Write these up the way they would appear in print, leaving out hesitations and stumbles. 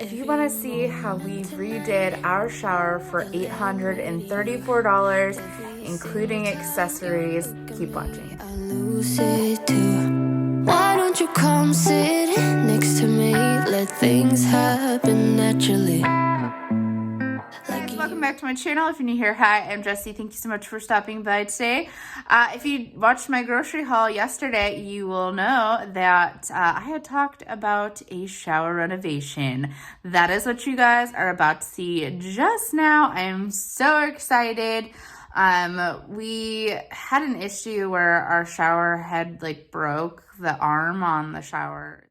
If you want to see how we redid our shower for $834, including accessories, keep watching. I lose it too. Why don't you come sit next to me? Let things happen naturally. Welcome back to my channel. If you're new here, hi, I'm Jessie. Thank you so much for stopping by today. If you watched my grocery haul yesterday, you will know that I had talked about a shower renovation. That is what you guys are about to see just now. I am so excited. We had an issue where our shower head broke the arm on the shower.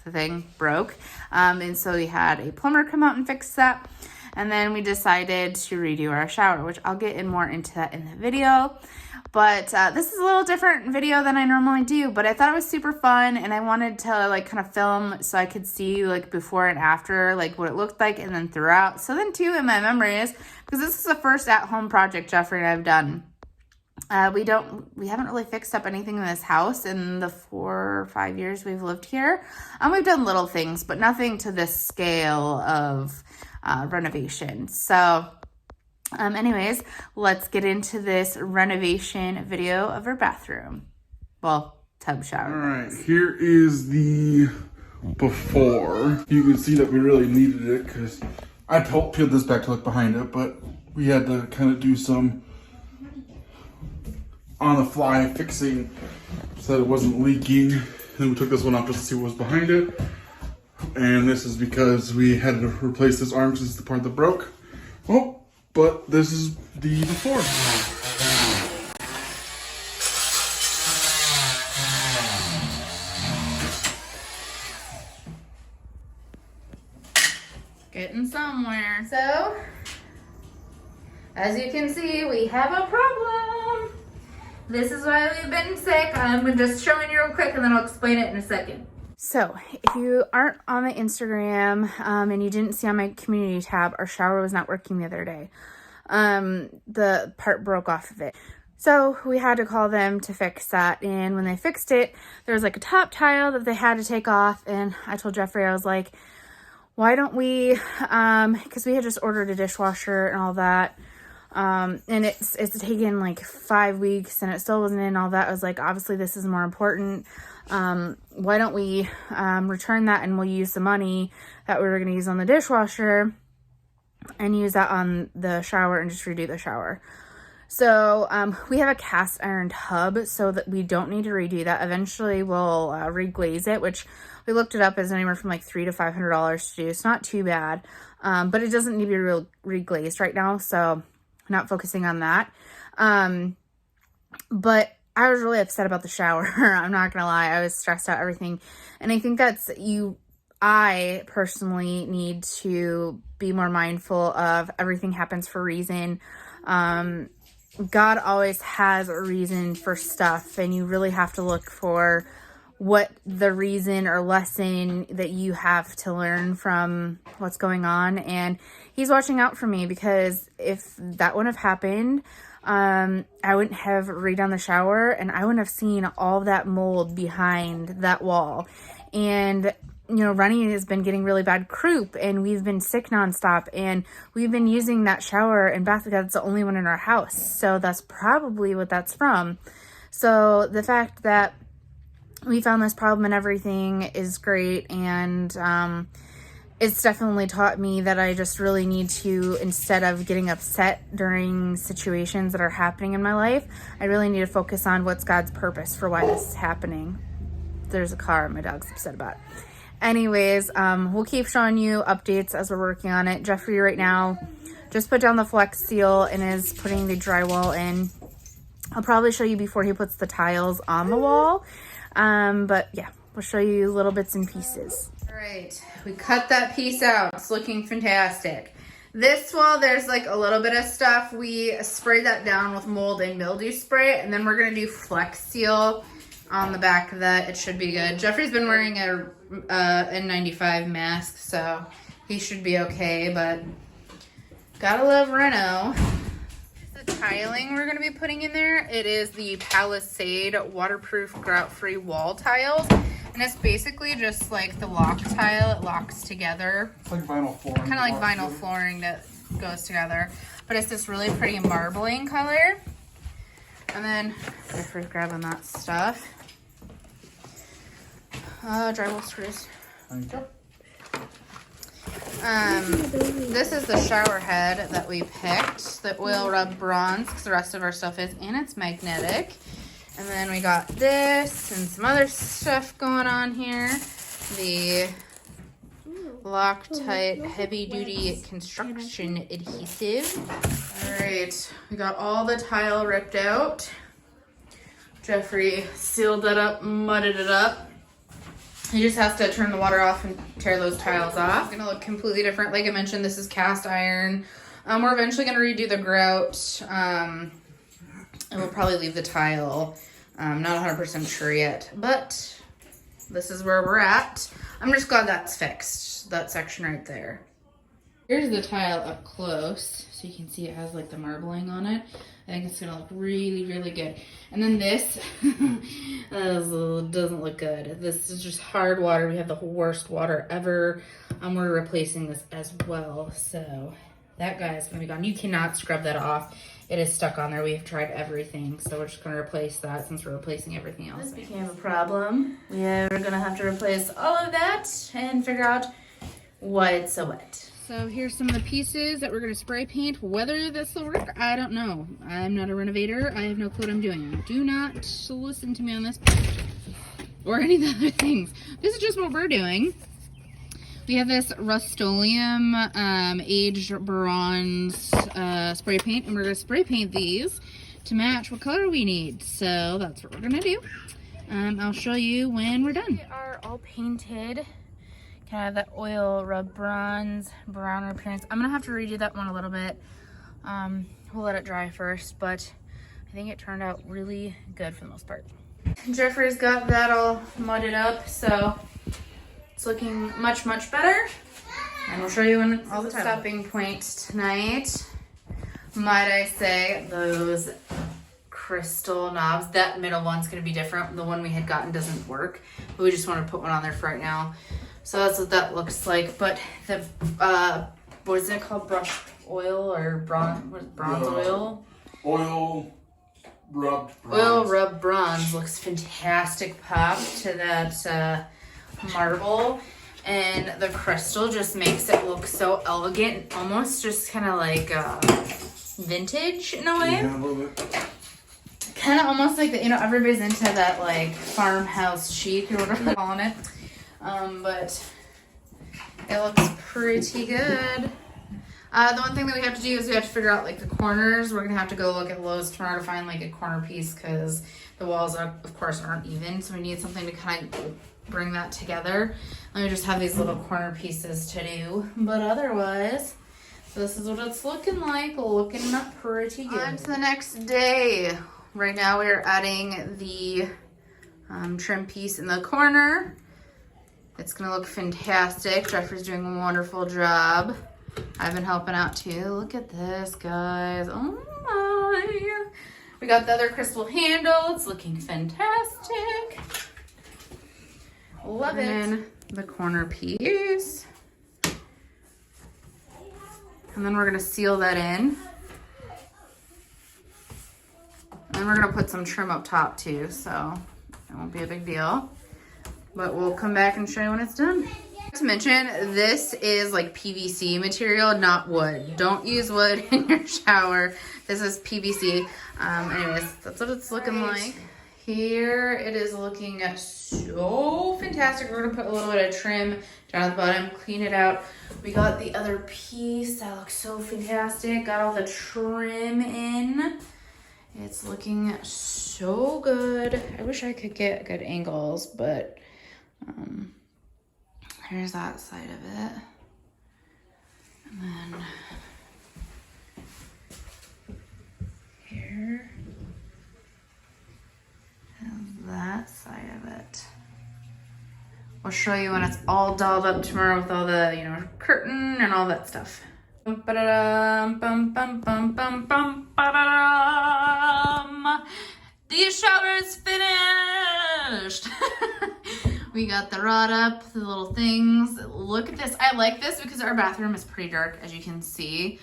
The thing broke, and so we had a plumber come out and fix that, and then we decided to redo our shower, which I'll get more into that in the video. But this is a little different video than I normally do, but I thought it was super fun, and I wanted to kind of film so I could see before and after, what it looked like, and then throughout. So then too, in my memories, because this is the first at-home project Jeffrey and I've done. We haven't really fixed up anything in this house in the 4 or 5 years we've lived here. We've done little things, but nothing to this scale of renovation. So anyways, let's get into this renovation video of our bathroom. Well, tub shower. All right, here is the before. You can see that we really needed it because I peeled this back to look behind it, but we had to kind of do some on the fly fixing so that it wasn't leaking. Then we took this one off just to see what was behind it. And this is because we had to replace this arm because it's the part that broke. Oh, but this is the before. Getting somewhere. So, as you can see, we have a problem. This is why we've been sick. I'm just showing you real quick and then I'll explain it in a second. So if you aren't on my Instagram and you didn't see on my community tab, our shower was not working the other day. The part broke off of it. So we had to call them to fix that. And when they fixed it, there was a top tile that they had to take off. And I told Jeffrey, I was like, why don't we, because we had just ordered a dishwasher and all that. And it's taken 5 weeks and it still wasn't in all that. I was like, obviously this is more important. Why don't we, return that and we'll use the money that we were going to use on the dishwasher and use that on the shower and just redo the shower. So, we have a cast iron tub so that we don't need to redo that. Eventually we'll, reglaze it, which we looked it up as anywhere from $300 to $500 to do. It's not too bad. But it doesn't need to be reglazed right now. So not focusing on that. But I was really upset about the shower. I'm not gonna lie. I was stressed out, everything. And I think I personally need to be more mindful of everything happens for a reason. God always has a reason for stuff, and you really have to look for what the reason or lesson that you have to learn from what's going on. And he's watching out for me, because if that wouldn't have happened, I wouldn't have redone the shower and I wouldn't have seen all that mold behind that wall. And Runny has been getting really bad croup, and we've been sick nonstop, and we've been using that shower and bath because it's the only one in our house. So that's probably what that's from. So the fact that we found this problem and everything is great, and it's definitely taught me that I just really need to, instead of getting upset during situations that are happening in my life, I really need to focus on what's God's purpose for why this is happening. There's a car my dog's upset about. Anyways, we'll keep showing you updates as we're working on it. Jeffrey right now just put down the Flex Seal and is putting the drywall in. I'll probably show you before he puts the tiles on the wall. But yeah, we'll show you little bits and pieces. All right, we cut that piece out. It's looking fantastic. This wall, there's a little bit of stuff. We sprayed that down with mold and mildew spray, and then we're gonna do Flex Seal on the back of that. It should be good. Jeffrey's been wearing a N95 mask, so he should be okay, but gotta love Reno. tiling we're gonna be putting in there. It is the Palisade waterproof grout-free wall tiles. And it's basically just like the lock tile. It locks together. It's like vinyl flooring. Kind of like vinyl flooring that goes together. But it's this really pretty marbling color. And then, for grabbing that stuff. Drywall screws. Thank you. This is the shower head that we picked. The oil rub bronze, because the rest of our stuff is, and it's magnetic. And then we got this and some other stuff going on here. The Loctite heavy duty construction adhesive. All right, we got all the tile ripped out. Jeffrey sealed that up, mudded it up. He just has to turn the water off and tear those tiles off. It's gonna look completely different. Like I mentioned, this is cast iron. We're eventually gonna redo the grout. And we'll probably leave the tile. Not 100% sure yet, but this is where we're at. I'm just glad that's fixed, that section right there. Here's the tile up close, so you can see it has like the marbling on it. I think it's gonna look really, really good. And then this doesn't look good. This is just hard water. We have the worst water ever. We're replacing this as well, so that guy is gonna be gone. You cannot scrub that off. It is stuck on there. We have tried everything, so we're just gonna replace that since we're replacing everything else. This became a problem. We're gonna have to replace all of that and figure out what's a what. So here's some of the pieces that we're gonna spray paint. Whether this will work, I don't know. I'm not a renovator. I have no clue what I'm doing. Do not listen to me on this or any of the other things. This is just what we're doing. We have this Rust-Oleum aged bronze spray paint, and we're gonna spray paint these to match what color we need. So that's what we're gonna do. I'll show you when we're done. They are all painted. Kind of that oil rub bronze, browner appearance. I'm gonna have to redo that one a little bit. We'll let it dry first, but I think it turned out really good for the most part. Jeffrey's got that all mudded up, so it's looking much, much better. And we'll show you when all the stopping point tonight. Might I say, those crystal knobs. That middle one's gonna be different. The one we had gotten doesn't work, but we just want to put one on there for right now. So that's what that looks like. But the what is it called? Brush oil or bronze? What is bronze oil? Oil rubbed bronze. Oil rub bronze looks fantastic pop to that marble, and the crystal just makes it look so elegant, almost just kind of like vintage in a way. Yeah, a little bit. Kind of almost like the, everybody's into that like farmhouse chic or whatever they're calling it. But it looks pretty good. The one thing that we have to do is we have to figure out like the corners. We're gonna have to go look at Lowe's tomorrow to find like a corner piece because the walls are, of course, aren't even. So we need something to kind of bring that together. And we just have these little corner pieces to do. But otherwise, this is what it's looking like. Looking pretty good. On to the next day. Right now we are adding the trim piece in the corner. It's gonna look fantastic. Jeffrey's doing a wonderful job. I've been helping out too. Look at this, guys. Oh my. We got the other crystal handle. It's looking fantastic. Love it. And the corner piece. And then we're gonna seal that in. And we're gonna put some trim up top too, so it won't be a big deal. But we'll come back and show you when it's done. Not to mention, this is like PVC material, not wood. Don't use wood in your shower. This is PVC. Anyways, that's what it's looking like. Here it is looking so fantastic. We're gonna put a little bit of trim down at the bottom, clean it out. We got the other piece that looks so fantastic. Got all the trim in. It's looking so good. I wish I could get good angles, but here's that side of it. And then here is that side of it. We'll show you when it's all dolled up tomorrow with all the, curtain and all that stuff. Ba-da-dum, bum, bum, bum, bum, bum, ba-da-dum. The shower is finished. We got the rod up, the little things. Look at this. I like this because our bathroom is pretty dark, as you can see.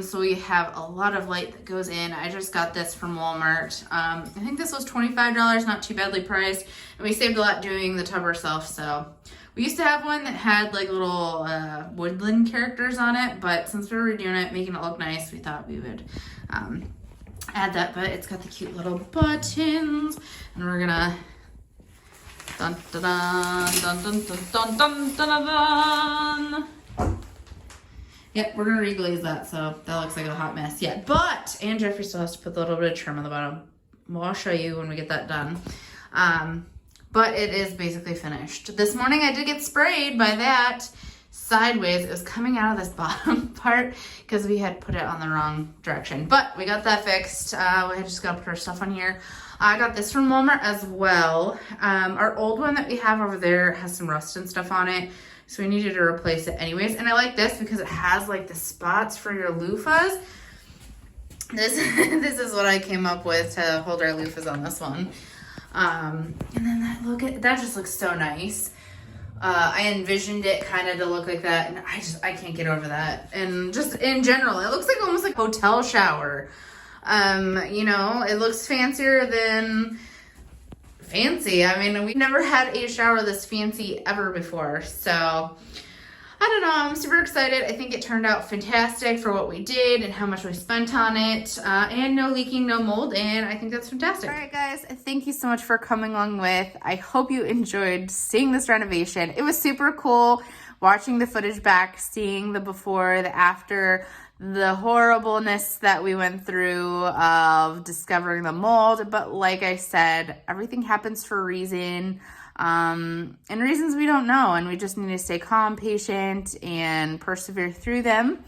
So we have a lot of light that goes in. I just got this from Walmart. I think this was $25, not too badly priced. And we saved a lot doing the tub ourselves. So we used to have one that had like little woodland characters on it, but since we were redoing it, making it look nice, we thought we would add that. But it's got the cute little buttons, and we're gonna dun dun dun dun dun dun dun dun dun. Yep, we're gonna reglaze that, so that looks like a hot mess yet. But and Jeffrey still has to put a little bit of trim on the bottom. Well, I'll show you when we get that done. But it is basically finished. This morning I did get sprayed by that sideways. It was coming out of this bottom part because we had put it on the wrong direction. But we got that fixed. We had just got to put our stuff on here. I got this from Walmart as well. Our old one that we have over there has some rust and stuff on it, so we needed to replace it anyways. And I like this because it has like the spots for your loofahs. This is what I came up with to hold our loofahs on this one. And then that just looks so nice. I envisioned it kind of to look like that, and I can't get over that. And just in general, it looks like almost like a hotel shower. You know, it looks fancier than fancy. I mean, we've never had a shower this fancy ever before, so I don't know. I'm super excited. I think it turned out fantastic for what we did and how much we spent on it. And no leaking, no mold, and I think that's fantastic. All right, guys, thank you so much for coming along with. I hope you enjoyed seeing this renovation. It was super cool watching the footage back, seeing the before, the after, the horribleness that we went through of discovering the mold. But like I said, everything happens for a reason. And reasons we don't know, and we just need to stay calm, patient, and persevere through them.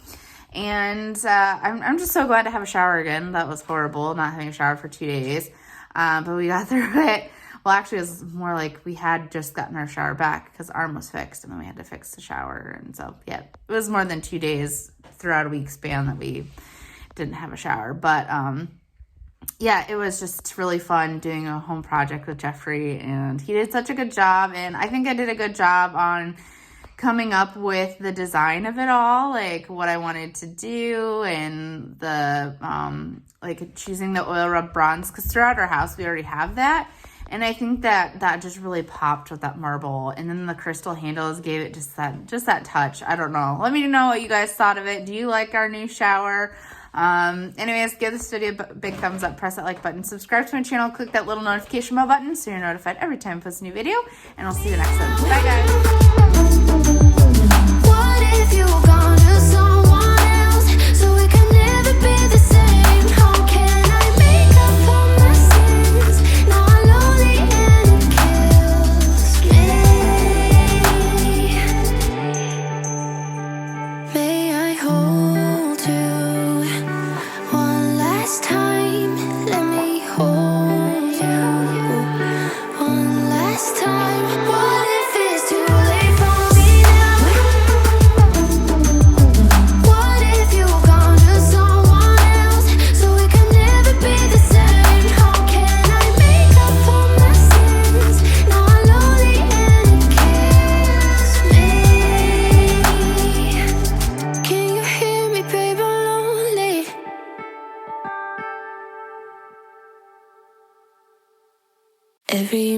And I'm just so glad to have a shower again. That was horrible, not having a shower for 2 days, but we got through it. Well, actually, it was more like we had just gotten our shower back because arm was fixed, and then we had to fix the shower. And so, yeah, it was more than 2 days throughout a week span that we didn't have a shower. But yeah, it was just really fun doing a home project with Jeffrey, and he did such a good job. And I think I did a good job on coming up with the design of it all, like what I wanted to do, and the like choosing the oil rub bronze, because throughout our house we already have that. And I think that just really popped with that marble, and then the crystal handles gave it just that touch. I don't know. Let me know what you guys thought of it. Do you like our new shower? Anyways, give this video a big thumbs up, press that like button, subscribe to my channel, click that little notification bell button so you're notified every time I post a new video, and I'll see you next one. Bye, guys. What if you were gone to someone else, so we can never be the same? How can I make up for my sins? Now I'm lonely and it kills me. May I hold you one last time? Let me hold you one last time. What if it's too late for me now? What if you were gone to someone else, so we can never be the same? How can I make up for my sins? Now I'm lonely and it kills me. Can you hear me, babe? I'm lonely. Every